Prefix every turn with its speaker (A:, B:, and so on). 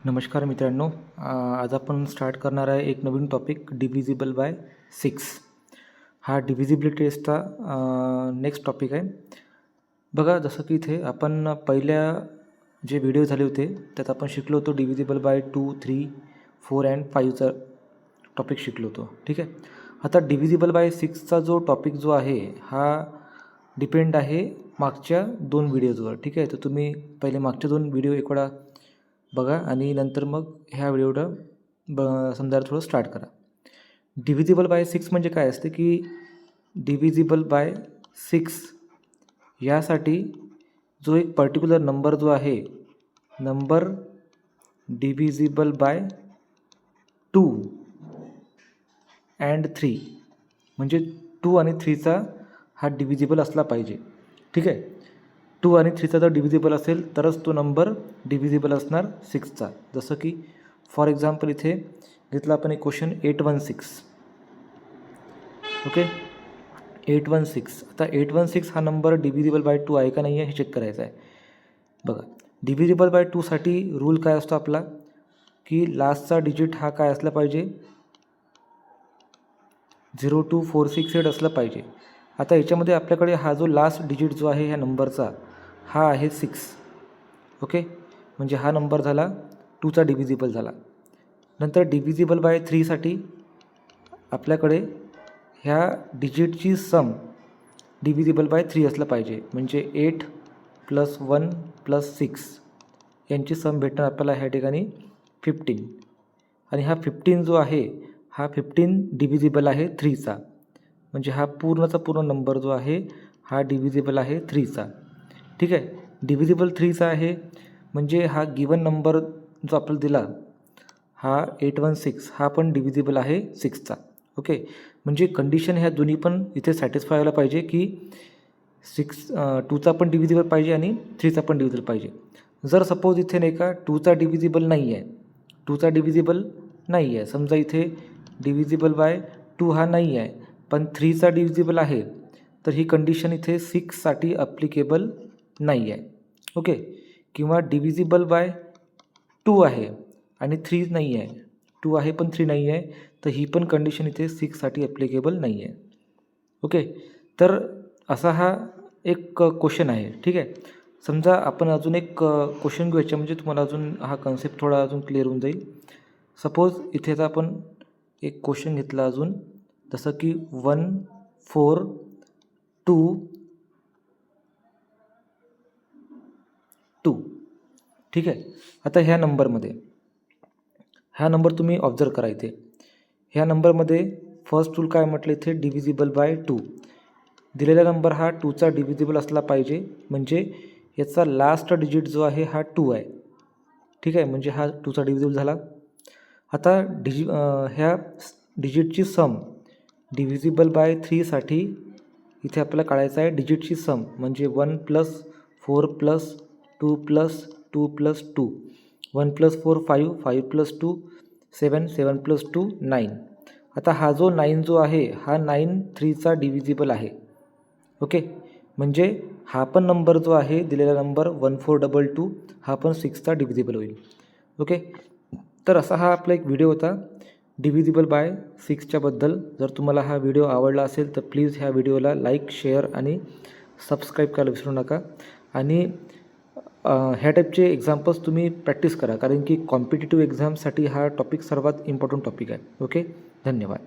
A: नमस्कार मित्रांनो. आज आपण स्टार्ट करणार आहे एक नवीन टॉपिक डिव्हिजिबल बाय 6. हा डिव्हिजिबिलिटी टेस्टचा नेक्स्ट टॉपिक आहे. बघा, जसं की इथे आपण पहिल्या जे व्हिडिओ झाले होते त्यात आपण शिकलो होतो डिव्हिजिबल बाय 2, 3, 4 अँड 5चा टॉपिक शिकलो होतो. ठीक आहे. आता डिव्हिजिबल बाय 6चा जो टॉपिक जो आहे हा डिपेंड आहे मागच्या 2 व्हिडिओजवर. ठीक आहे. तर तुम्ही पहिले मागच्या 2 व्हिडिओ एक वेळा बघा आणि नंतर मग ह्या व्हिडिओला समजायला थोडं स्टार्ट करा. डिव्हिजिबल बाय 6 म्हणजे काय असते की डिव्हिजिबल बाय 6 यासाठी जो एक पर्टिक्युलर नंबर जो आहे, नंबर डिव्हिजिबल बाय 2 अँड 3 म्हणजे 2 आणि 3चा हा डिव्हिजिबल असला पाहिजे. ठीक आहे. 2 आणि 3चा जर डिव्हिजिबल असेल तरच तो नंबर डिव्हिजिबल असणार 6चा. जसं की फॉर एक्झाम्पल इथे घेतला आपण एक क्वेश्चन 816. ओके, 816. आता 816 हा नंबर डिव्हिजिबल बाय 2 आहे का नाही आहे हे चेक करायचं आहे. बघा, डिव्हिजिबल बाय 2साठी रूल काय असतो आपला की लास्टचा डिजिट हा काय असला पाहिजे, 02468 असलं पाहिजे. आता याच्यामध्ये आपल्याकडे हा जो लास्ट डिजिट जो आहे ह्या नंबरचा हा आहे 6. ओके, म्हणजे हा नंबर झाला 2चा डिव्हिजिबल झाला. नंतर डिव्हिजिबल बाय 3साठी आपल्याकडे ह्या डिजिटची सम डिव्हिजिबल बाय 3 असलं पाहिजे. म्हणजे 8 + 1 + 6 यांची सम भेटणार आपल्याला ह्या ठिकाणी 15. आणि हा 15 जो आहे हा 15 डिव्हिजिबल आहे 3चा. म्हणजे हा पूर्णचा पूर्ण नंबर जो आहे हा डिव्हिजिबल आहे 3चा. ठीक आहे. डिव्हिजिबल 3चा आहे म्हणजे हा गिवन नंबर जो आपल्याला दिला हा 816 हा पण डिव्हिजिबल आहे 6चा. ओके, म्हणजे कंडिशन ह्या दोन्ही पण इथे सॅटिस्फाय व्हायला पाहिजे की 2चा पण डिव्हिजिबल पाहिजे आणि 3चा पण डिव्हिजिबल पाहिजे. जर सपोज इथे नाही का 2चा डिव्हिजिबल नाही आहे, 2चा डिव्हिजिबल नाही आहे, समजा इथे डिव्हिजिबल बाय 2 हा नाही आहे पण 3चा डिव्हिजिबल आहे, तर ही कंडिशन इथे 6साठी अप्लिकेबल नाही आहे. ओके, किंवा डिव्हिजिबल बाय 2 आहे आणि 3 नाही आहे, 2 आहे पण 3 नाही आहे, तर ही पण कंडिशन इथे 6साठी ॲप्लिकेबल नाही आहे. ओके, तर असा हा एक क्वेश्चन आहे. ठीक आहे. समजा आपण अजून एक क्वेश्चन घेऊ म्हणजे तुम्हाला अजून हा कन्सेप्ट थोडा अजून क्लिअर होऊन जाईल. सपोज इथे आता आपण एक क्वेश्चन घेतला अजून, जसं की 142. ठीक आहे. आता ह्या नंबर तुम्ही ऑब्झर्व करा. इथे ह्या नंबरमध्ये फर्स्ट रूल काय म्हटलं, इथे डिव्हिजिबल बाय 2. दिलेला नंबर हा 2चा डिव्हिजिबल असला पाहिजे, म्हणजे याचा लास्ट डिजिट जो आहे हा 2 आहे. ठीक आहे, म्हणजे हा 2चा डिव्हिजिबल झाला. आता ह्या डिजिटची सम डिव्हिजिबल बाय 3साठी इथे आपल्याला काढायचं आहे डिजिटची सम, म्हणजे 1 + 4 + 2 + 2 + 2, 1 + 4 5, 5 + 2 7, 7 + 2 9. आता हा जो 9 जो आहे हा 9 3चा डिव्हिजिबल आहे. ओके, म्हणजे हा पण नंबर जो आहे दिलेला नंबर 1422 हा पण 6चा डिव्हिजिबल होईल. ओके, तर असा हा आपला एक व्हिडिओ होता डिव्हिजिबल बाय 6च्या बद्दल. जर तुम्हाला हा व्हिडिओ आवडला असेल तर प्लीज ह्या व्हिडिओला लाईक, शेअर आणि सबस्क्राईब करायला विसरू नका. आणि ह्या टाईपचे एक्झाम्पल्स तुम्ही प्रॅक्टिस करा, कारण की कॉम्पिटिटिव्ह एक्झामसाठी हा टॉपिक सर्वात इम्पॉर्टंट टॉपिक आहे. ओके, धन्यवाद.